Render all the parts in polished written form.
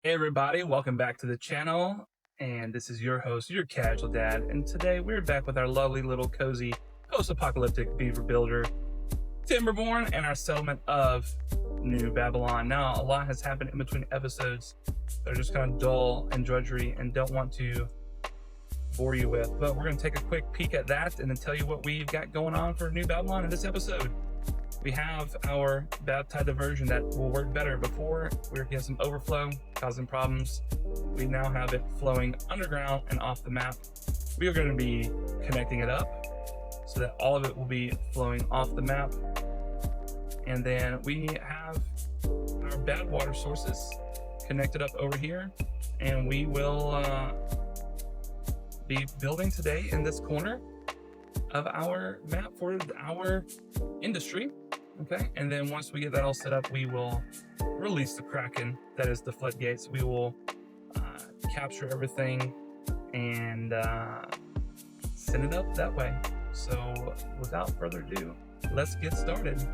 Hey everybody, welcome back to the channel, and this is your host, your Casual Dad, and today we're back with our lovely little cozy post-apocalyptic beaver builder, Timberborn, and our settlement of New Babylon. Now, a lot has happened in between episodes that are just kind of dull and drudgery and don't want to bore you with, but we're going to take a quick peek at that and then tell you what we've got going on for New Babylon in this episode. We have our baptized diversion that will work better. Before, we were getting some overflow, causing problems. We now have it flowing underground and off the map. We are going to be connecting it up so that all of it will be flowing off the map. And then we have our bad water sources connected up over here. And we will be building today in this corner of our map for our industry. Okay, and then once we get that all set up, we will release the Kraken, that is the floodgates. We will capture everything and send it up that way. So without further ado, let's get started.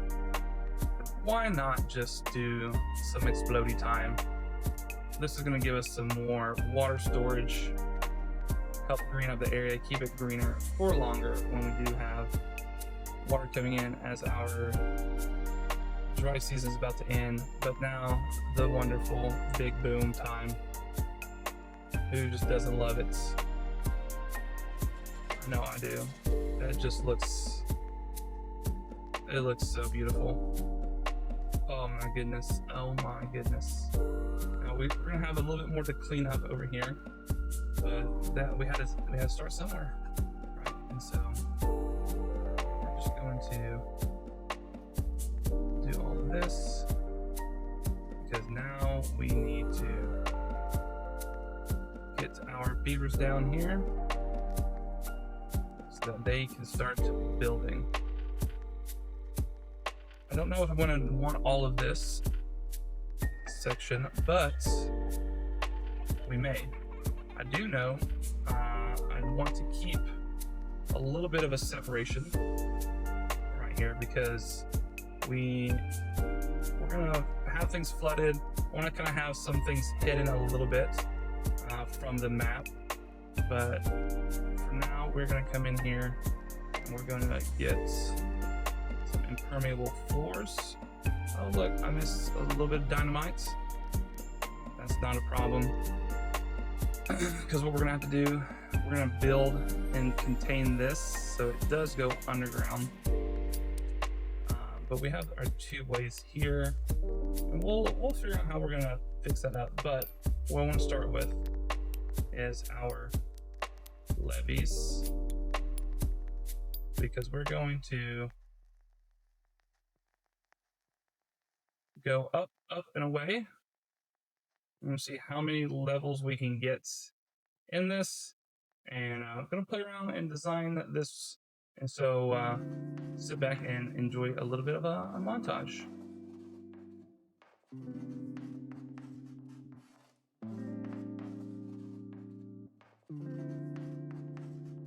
Why not just do some explodey time? This is going to give us some more water storage, help green up the area, keep it greener for longer when we do have water coming in, as our dry season is about to end. But now the wonderful big boom time. Who just doesn't love it? I know I do. It just looks so beautiful. Oh my goodness. Oh my goodness. Now we're gonna have a little bit more to clean up over here, but that we had to start somewhere, right? And so we're just going to do all of this, because now we need to get our beavers down here so that they can start building. I don't know if I'm going to want all of this section, but we may. I do know I want to keep a little bit of a separation right here, because we're gonna have things flooded. I want to kind of have some things hidden a little bit from the map, but for now we're gonna come in here and we're gonna get some impermeable floors. Oh look, I missed a little bit of dynamite. That's not a problem, because what we're gonna have to do, we're gonna build and contain this so it does go underground. But we have our two ways here, and we'll figure out how we're gonna fix that up. But what I want to start with is our levees, because we're going to go up, up, and away. I'm gonna see how many levels we can get in this, and I'm gonna play around and design this. And so sit back and enjoy a little bit of a montage.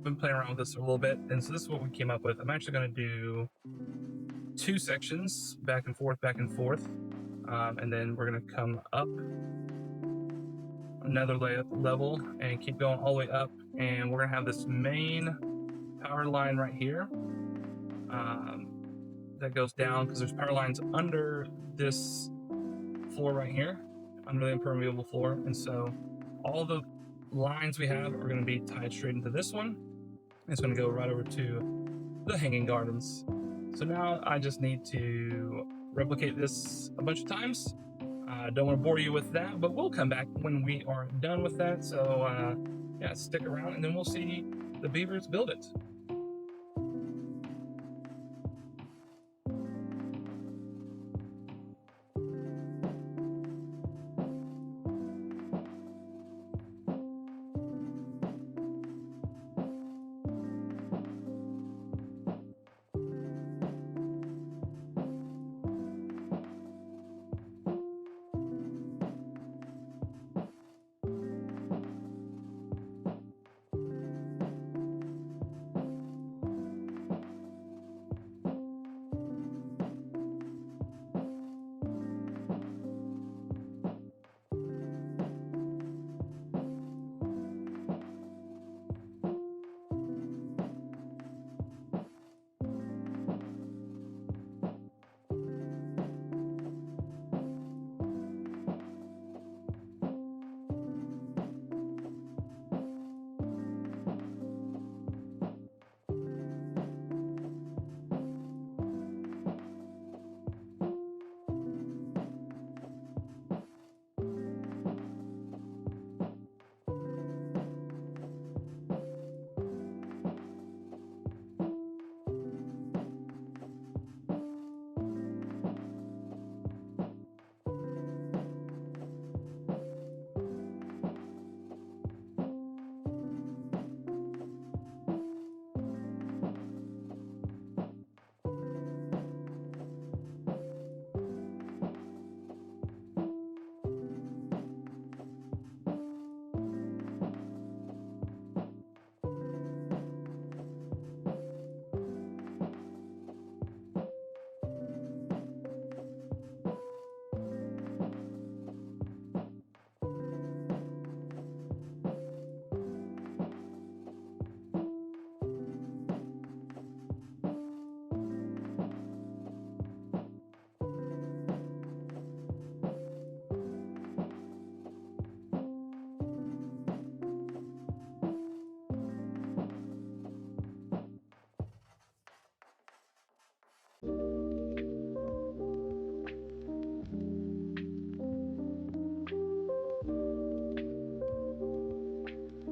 Been playing around with this a little bit, and so this is what we came up with. I'm actually going to do two sections, back and forth, and then we're going to come up another level and keep going all the way up, and we're going to have this main power line right here that goes down, because there's power lines under this floor right here, under the impermeable floor, and so all the lines we have are going to be tied straight into this one. It's going to go right over to the hanging gardens. So now I just need to replicate this a bunch of times. I don't want to bore you with that, but we'll come back when we are done with that. So yeah, stick around and then we'll see the beavers build it.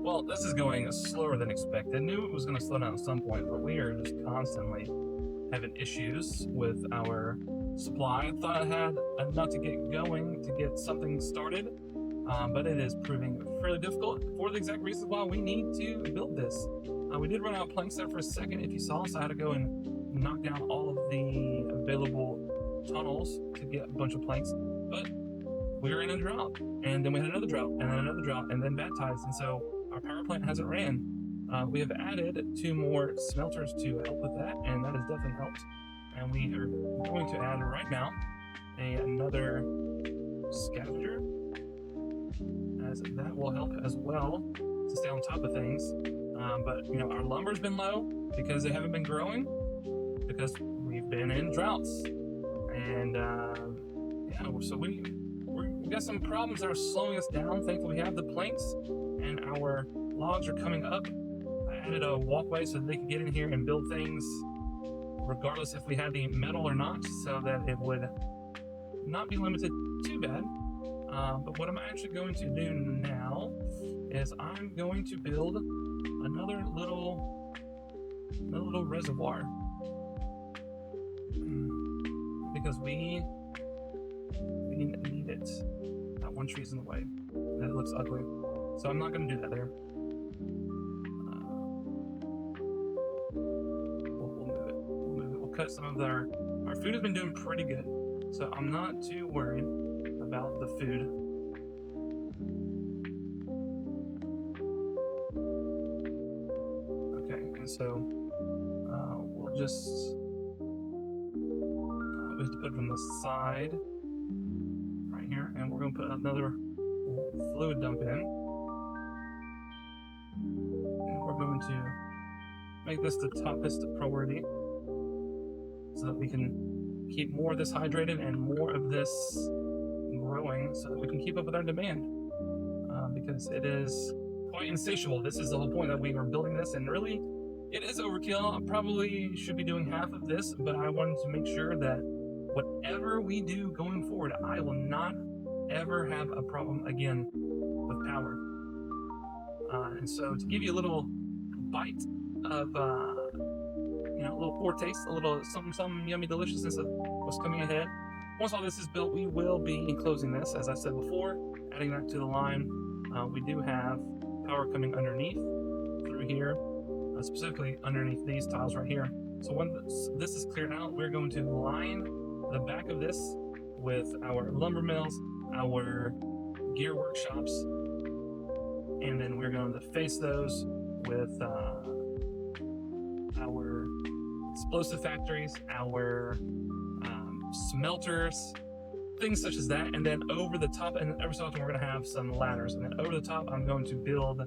Well, this is going slower than expected. Knew it was going to slow down at some point, but we are just constantly having issues with our supply. I thought I had enough to get going, to get something started, but it is proving fairly difficult for the exact reasons why we need to build this. We did run out of planks there for a second, if you saw, so I had to go and knock down all of the available tunnels to get a bunch of planks, but we were in a drought, and then we had another drought, and then another drought, and then bad tides, and so our power plant hasn't ran. We have added 2 more smelters to help with that, and that has definitely helped. And we are going to add right now another scavenger, as that will help as well to stay on top of things. But you know, our lumber's been low because they haven't been growing, because we've been in droughts, and yeah, so we got some problems that are slowing us down. Thankfully, we have the planks, and our logs are coming up. I added a walkway so that they could get in here and build things, regardless if we had the metal or not, so that it would not be limited too bad. But what I'm actually going to do now is I'm going to build another little reservoir, because we need it. That one tree's in the way. That looks ugly, so I'm not going to do that there. We'll move it. We'll cut some of our food has been doing pretty good, so I'm not too worried about the food. Okay, and so we'll just we have to put it on the side right here, and we're going to put another fluid dump in, and we're going to make this the toppest priority so that we can keep more of this hydrated and more of this growing, so that we can keep up with our demand, because it is quite insatiable. This is the whole point that we are building this, and really it is overkill. I probably should be doing half of this, but I wanted to make sure that whatever we do going forward, I will not ever have a problem again with power. And so to give you a little bite of, you know, a little foretaste, a little something yummy deliciousness of what's coming ahead. Once all this is built, we will be enclosing this, as I said before, adding that to the line. We do have power coming underneath through here, specifically underneath these tiles right here. So when this is cleared out, we're going to line the back of this with our lumber mills, our gear workshops, and then we're going to face those with our explosive factories, our smelters, things such as that. And then over the top, and every so often we're going to have some ladders, and then over the top I'm going to build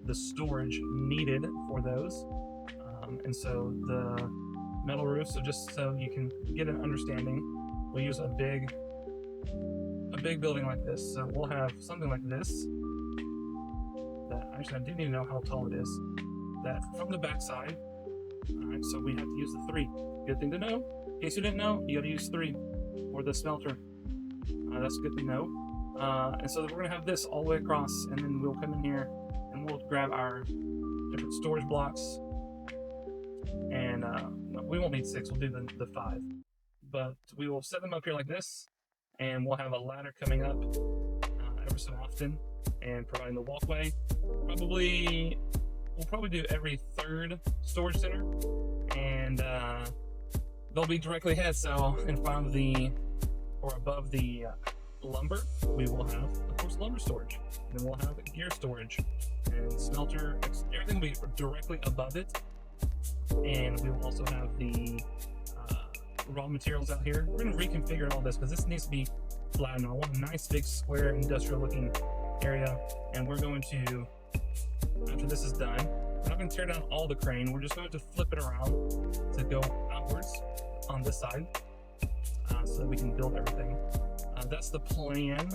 the storage needed for those. And so the metal roof, so just so you can get an understanding, we'll use a big building like this. So we'll have something like this, that actually I do need to know how tall it is, that from the back side. All right, so we have to use the 3. Good thing to know. In case you didn't know, you got to use 3 for the smelter. That's good to know. And so we're gonna have this all the way across, and then we'll come in here and we'll grab our different storage blocks, and we won't need 6, we'll do the 5, but we will set them up here like this, and we'll have a ladder coming up ever so often and providing the walkway. We'll probably do every 3rd storage center, and they'll be directly ahead, so in front of the or above the lumber, we will have, of course, lumber storage. And then we'll have gear storage and smelter. Everything will be directly above it. And we will also have the raw materials out here. We're going to reconfigure all this because this needs to be flattened. I want a nice big square industrial looking area. And we're going to, after this is done, we're not going to tear down all the crane. We're just going to flip it around to go outwards on this side, so that we can build everything. That's the plan.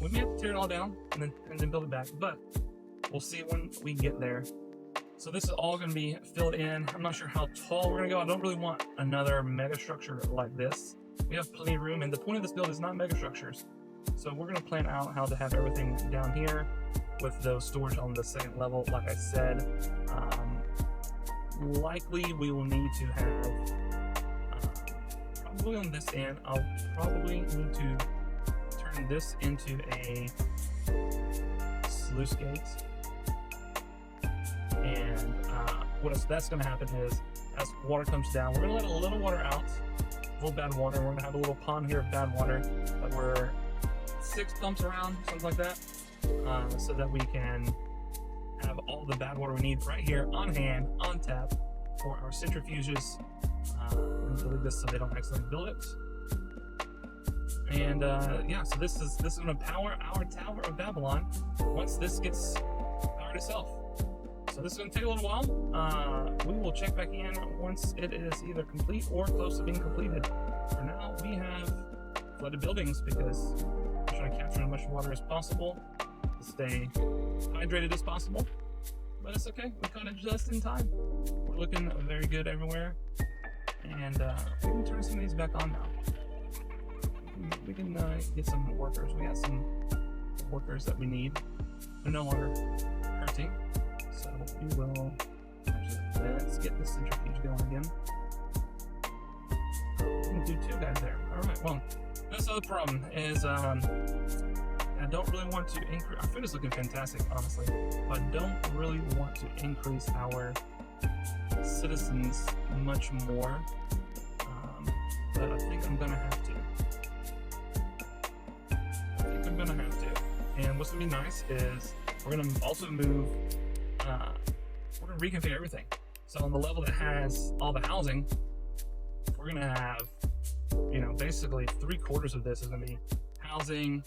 We may have to tear it all down and then build it back, but we'll see when we get there. So this is all going to be filled in. I'm not sure how tall we're going to go. I don't really want another mega structure like this. We have plenty of room, and the point of this build is not mega structures. So we're going to plan out how to have everything down here with those storage on the second level. Like I said, likely we will need to have, probably on this end, I'll probably need to turn this into a sluice gate. And that's going to happen is, as water comes down, we're going to let a little water out, a little bad water. We're going to have a little pond here of bad water that we're 6 pumps around, something like that, so that we can have all the bad water we need right here on hand, on tap, for our centrifuges. We're going to delete this so they don't accidentally build it. And yeah, so this is going to power our Tower of Babylon once this gets powered itself. So this is going to take a little while. We will check back in once it is either complete or close to being completed. For now, we have flooded buildings because we're trying to capture as much water as possible to stay hydrated as possible. But it's okay, we caught it just in time. We're looking very good everywhere. And we can turn some of these back on now. We can get some workers. We got some workers that we need. They're no longer hurting. So we will, actually, let's get the centrifuge going again. We can do 2 guys there. All right, well, that's the other problem is I don't really want to increase, our food is looking fantastic, honestly, but I don't really want to increase our citizens much more, but I think I'm gonna have to. And what's gonna be nice is we're gonna also move, we're gonna reconfigure everything. So on the level that has all the housing, we're gonna have, you know, basically 3/4 of this is gonna be housing,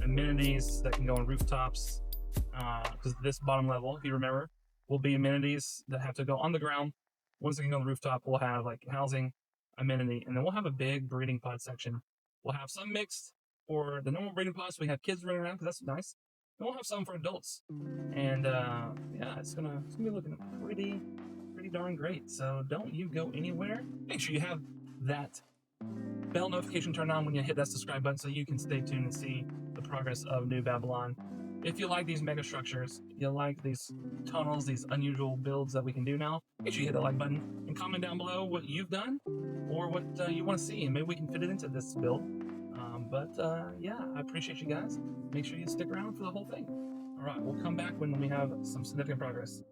amenities that can go on rooftops, because this bottom level, if you remember, will be amenities that have to go on the ground. Once they can go on the rooftop, we'll have like housing, amenity, and then we'll have a big breeding pod section. We'll have some mixed for the normal breeding pods, so we have kids running around, because that's nice. And we'll have some for adults. And yeah, it's gonna be looking pretty darn great. So don't you go anywhere. Make sure you have that bell notification turned on when you hit that subscribe button so you can stay tuned and see the progress of New Babylon. If you like these mega structures, you like these tunnels, these unusual builds that we can do now, make sure you hit that like button and comment down below what you've done or what you want to see, and maybe we can fit it into this build. Yeah, I appreciate you guys. Make sure you stick around for the whole thing. All right, we'll come back when we have some significant progress.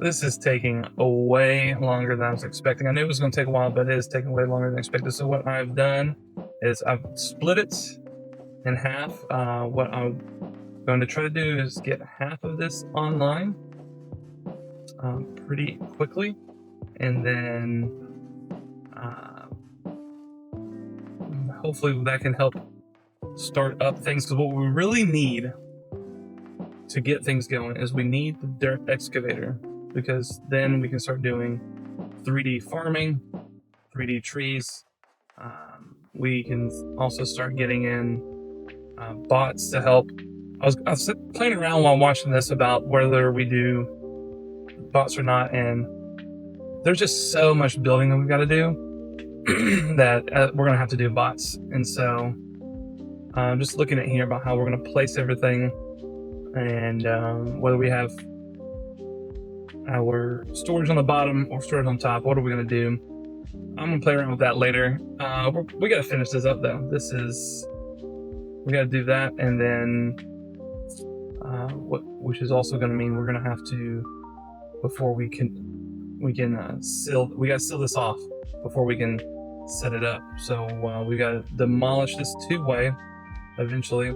This is taking way longer than I was expecting. I knew it was going to take a while, but it is taking way longer than expected. So what I've done is I've split it in half. What I'm going to try to do is get half of this online pretty quickly, and then hopefully that can help start up things. Because what we really need to get things going is we need the dirt excavator, because then we can start doing 3D farming, 3D trees. We can also start getting in bots to help. I was playing around while watching this about whether we do bots or not, and there's just so much building that we've got to do that we're going to have to do bots. And so I'm just looking at here about how we're going to place everything, and whether we have our storage on the bottom or storage on top. What are we going to do? I'm going to play around with that later. We got to finish this up though. We got to do that, and then which is also going to mean we're going to have to, before we got to seal this off before we can set it up. So we got to demolish this two-way, eventually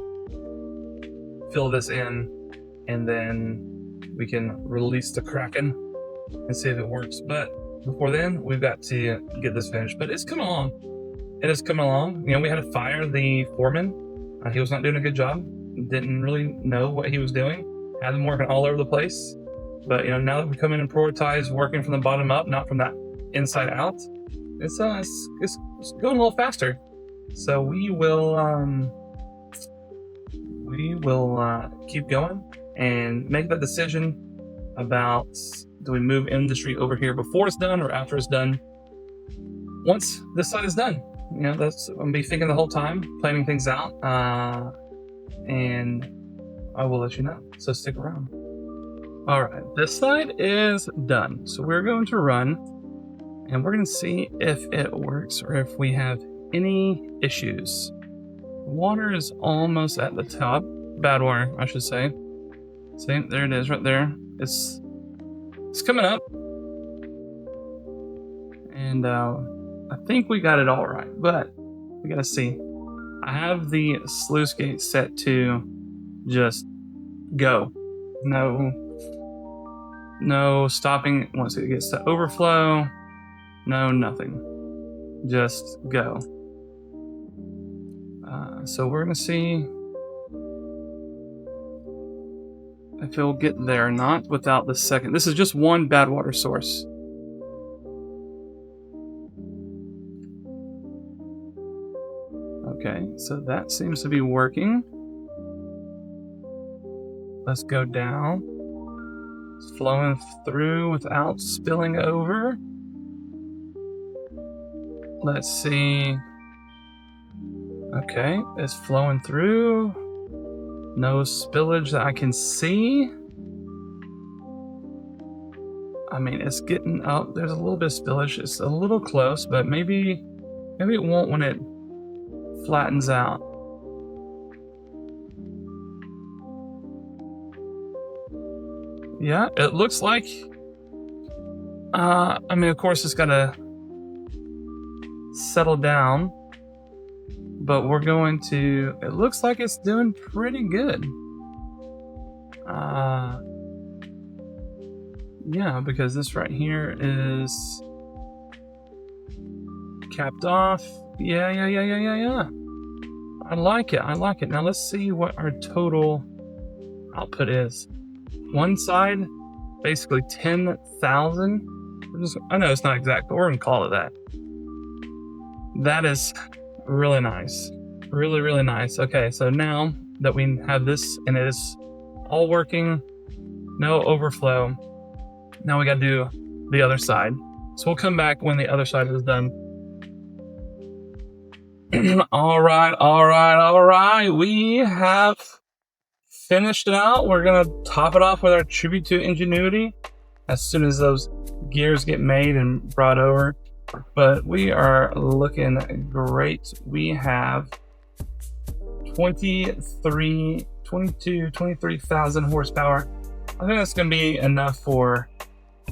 fill this in, and then we can release the Kraken and see if it works. But before then, we've got to get this finished. But it's coming along. It is coming along. You know, we had to fire the foreman. He was not doing a good job. Didn't really know what he was doing. Had him working all over the place. But you know, now that we come in and prioritize working from the bottom up, not from that inside out, it's going a little faster. So we will keep going and make that decision about, do we move industry over here before it's done or after it's done? Once this side is done, you know, that's I'm gonna be thinking the whole time, planning things out, and I will let you know. So stick around. All right, this side is done. So we're going to run, and we're going to see if it works or if we have any issues. Water is almost at the top. Bad water, I should say. See, there it is right there. It's coming up. And I think we got it all right, but we got to see. I have the sluice gate set to just go. No stopping once it gets to overflow. No, nothing. Just go. So we're going to see if it'll get there or not without the second. This is just one bad water source. Okay, so that seems to be working. Let's go down. It's flowing through without spilling over. Let's see. Okay, it's flowing through. No spillage that I can see. I mean, it's getting up. There's a little bit of spillage. It's a little close, but maybe it won't when it flattens out. Yeah, it looks like. I mean, of course, it's gotta settle down, but we're going to. It looks like it's doing pretty good. Yeah, because this right here is capped off. Yeah. I like it. Now let's see what our total output is. One side, basically 10,000. I know it's not exact, but we're gonna call it that. That is really nice. Really, really nice. Okay, so now that we have this and it is all working, no overflow, now we gotta do the other side. So we'll come back when the other side is done. All right. We have finished it out. We're gonna top it off with our tribute to ingenuity as soon as those gears get made and brought over. But we are looking great. We have 23,000 horsepower. I think that's gonna be enough for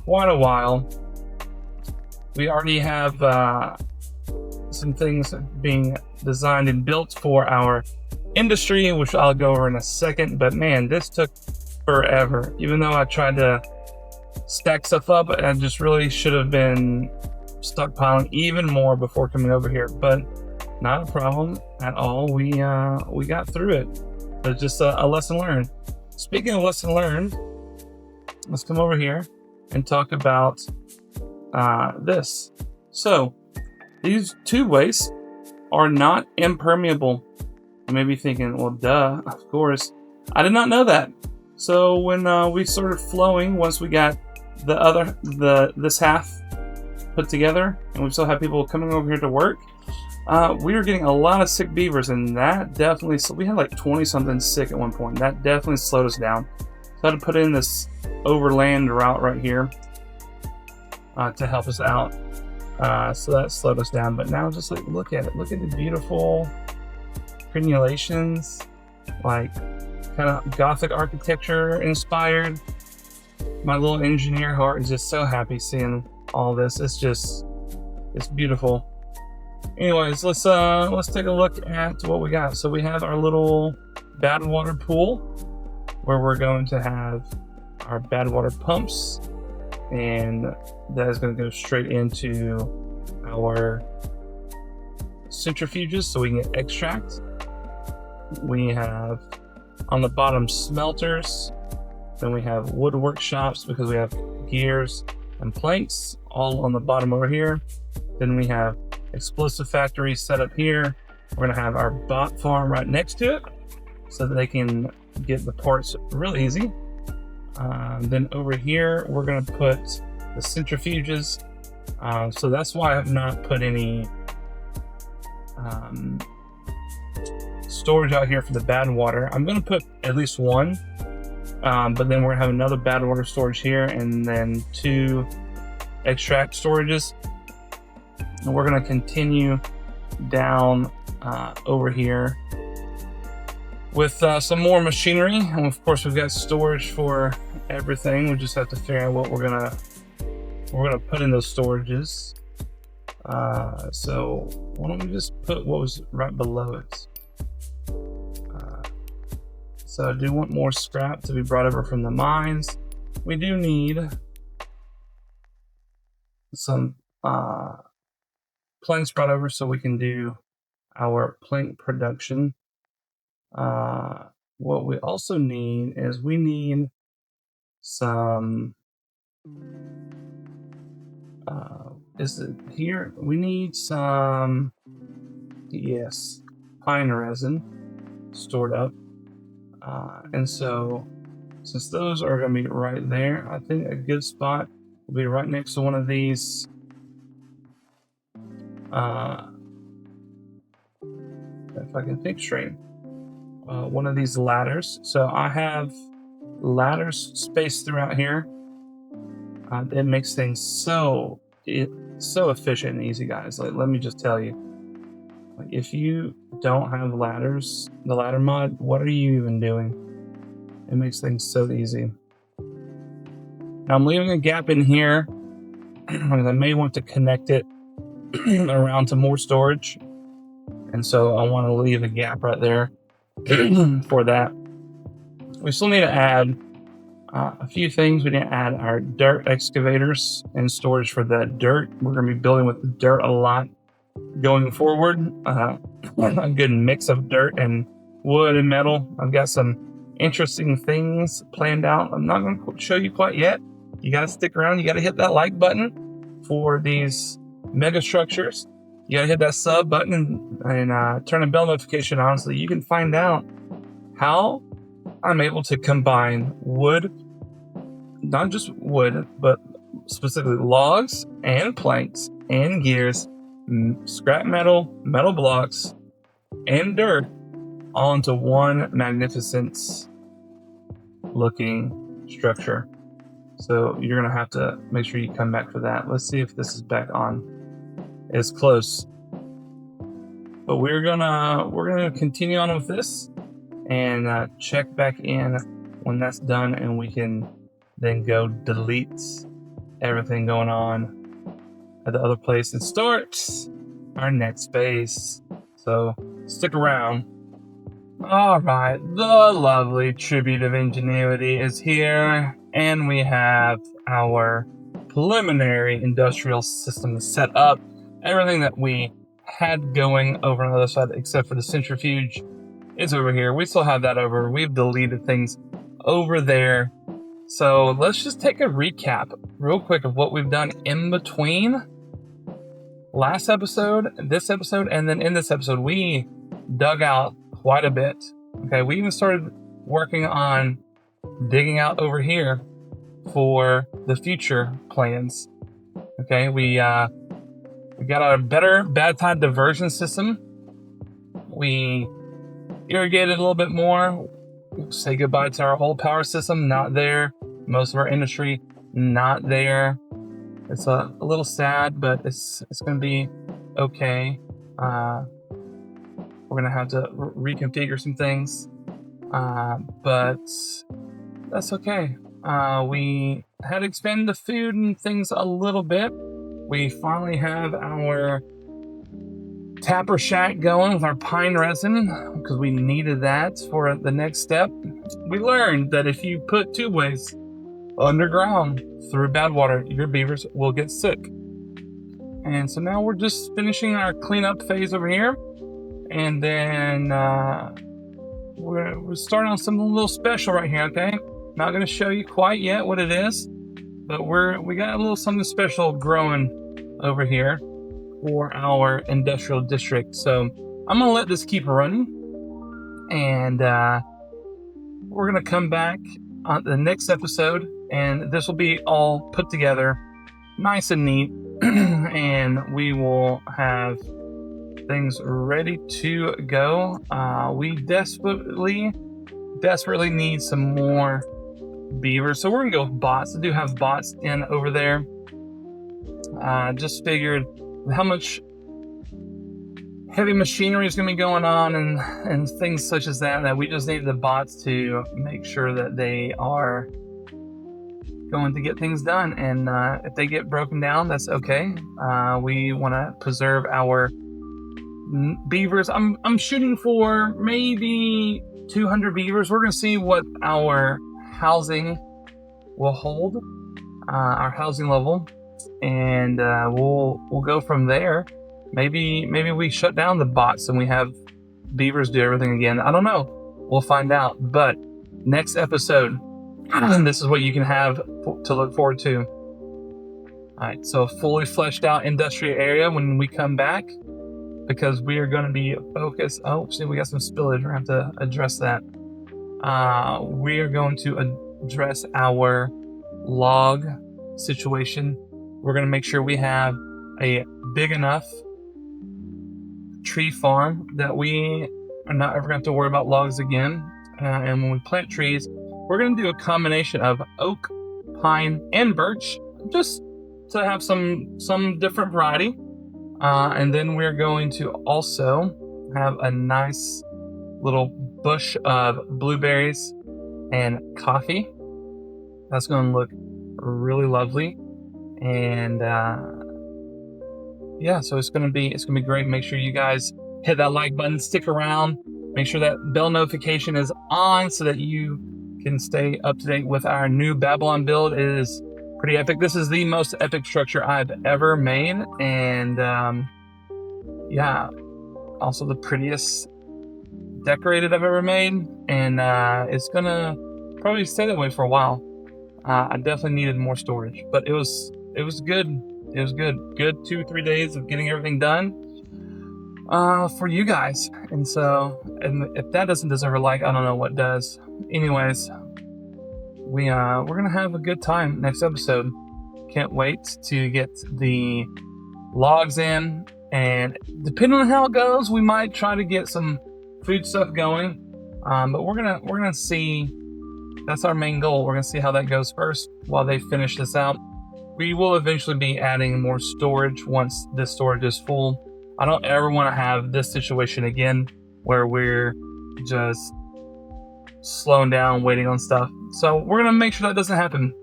quite a while. We already have some things being designed and built for our industry, which I'll go over in a second. But man, this took forever. Even though I tried to stack stuff up, I just really should have been stockpiling even more before coming over here. But not a problem at all. We got through it. It's just a lesson learned. Speaking of lesson learned, let's come over here and talk about this. So these two wastes are not impermeable. You may be thinking, well, duh, of course. I did not know that. So when we started flowing, once we got this half put together, and we still have people coming over here to work, we were getting a lot of sick beavers, and that definitely, so we had like 20 something sick at one point. That definitely slowed us down. So I had to put in this overland route right here to help us out. So that slowed us down, but now just like look at it. Look at the beautiful crenulations, like kind of Gothic architecture inspired. My little engineer heart is just so happy seeing all this. It's beautiful. Anyways, let's take a look at what we got. So we have our little bad water pool where we're going to have our bad water pumps, and that is going to go straight into our centrifuges so we can get extract. We have on the bottom smelters, then we have wood workshops because we have gears and planks all on the bottom over here. Then we have explosive factory set up here. We're going to have our bot farm right next to it so that they can get the parts real easy. Then over here we're going to put the centrifuges, so that's why I've not put any storage out here for the bad water. I'm going to put at least one, but then we're going to have another bad water storage here, and then 2 extract storages. And we're going to continue down over here with some more machinery, and of course we've got storage for everything. We just have to figure out what we're gonna put in those storages. So why don't we just put what was right below it? So I do want more scrap to be brought over from the mines. We do need some planks brought over so we can do our plank production. What we also need is we need some is it here? We need some, yes, pine resin stored up. And so since those are going to be right there, I think a good spot will be right next to one of these if I can think straight, one of these ladders. So I have ladders spaced throughout here. It makes things so efficient and easy, guys. Like, let me just tell you, like, if you don't have ladders, the ladder mod, what are you even doing? It makes things so easy. Now I'm leaving a gap in here because I may want to connect it around to more storage, and so I want to leave a gap right there for that. We still need to add a few things. We need to add our dirt excavators and storage for that dirt. We're going to be building with dirt a lot going forward. A good mix of dirt and wood and metal. I've got some interesting things planned out. I'm not going to show you quite yet. You got to stick around. You got to hit that like button for these mega structures. You got to hit that sub button and turn the bell notification on so that you can find out how I'm able to combine wood, not just wood, but specifically logs and planks and gears, scrap metal, metal blocks, and dirt all into one magnificent looking structure. So you're gonna have to make sure you come back for that. Let's see if this is back on. It's close, but we're gonna continue on with this and check back in when that's done, and we can then go delete everything going on at the other place and start our next base. So stick around. All right, the lovely Tribute of Ingenuity is here, and we have our preliminary industrial system set up. Everything that we had going over on the other side, except for the centrifuge, is over here. We still have that over. We've deleted things over there. So let's just take a recap real quick of what we've done in between last episode, this episode, and then in this episode. We dug out quite a bit. Okay, we even started working on digging out over here for the future plans. Okay, we got a better bad tide diversion system. We irrigated a little bit more. Say goodbye to our whole power system, not there. Most of our industry, not there. It's a little sad, but it's going to be okay. We're going to have to reconfigure some things, but that's okay. We had to expand the food and things a little bit. We finally have our tapper shack going with our pine resin because we needed that for the next step. We learned that if you put tubeways underground through bad water, your beavers will get sick. And so now we're just finishing our cleanup phase over here, and then we're starting on something a little special right here. Okay, not going to show you quite yet what it is, but we got a little something special growing over here for our industrial district. So I'm gonna let this keep running, and we're gonna come back on the next episode, and this will be all put together nice and neat, and we will have things ready to go. We desperately need some more beavers, so we're gonna go with bots. I do have bots in over there. Just figured how much heavy machinery is going to be going on and things such as that we just need the bots to make sure that they are going to get things done. And if they get broken down, that's okay. We want to preserve our beavers. I'm shooting for maybe 200 beavers. We're going to see what our housing will hold, our housing level. And we'll go from there. Maybe we shut down the bots and we have beavers do everything again. I don't know. We'll find out. But next episode, this is what you can have to look forward to. All right, so fully fleshed out industrial area when we come back, because we are going to be focused. Oh, see, we got some spillage. We're going to have to address that. We are going to address our log situation. We're going to make sure we have a big enough tree farm that we are not ever going to have to worry about logs again. And when we plant trees, we're going to do a combination of oak, pine, and birch, just to have some different variety. And then we're going to also have a nice little bush of blueberries and coffee. That's going to look really lovely. And yeah, so it's gonna be great. Make sure you guys hit that like button, stick around, make sure that bell notification is on so that you can stay up to date with our new Babylon build. It is pretty epic. This is the most epic structure I've ever made, and yeah, also the prettiest decorated I've ever made, and it's gonna probably stay that way for a while. I definitely needed more storage, but it was good. It was good. Good 2-3 days of getting everything done for you guys. And so, and if that doesn't deserve a like, I don't know what does. Anyways, we're gonna have a good time next episode. Can't wait to get the logs in, and depending on how it goes, we might try to get some food stuff going. But we're gonna see. That's our main goal. We're gonna see how that goes first while they finish this out. We will eventually be adding more storage once this storage is full. I don't ever want to have this situation again where we're just slowing down, waiting on stuff. So we're gonna make sure that doesn't happen.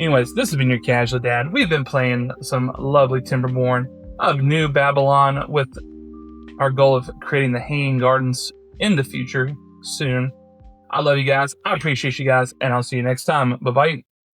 Anyways, this has been your Casual Dad. We've been playing some lovely Timberborn of New Babylon with our goal of creating the hanging gardens in the future soon. I love you guys. I appreciate you guys, and I'll see you next time. Bye-bye.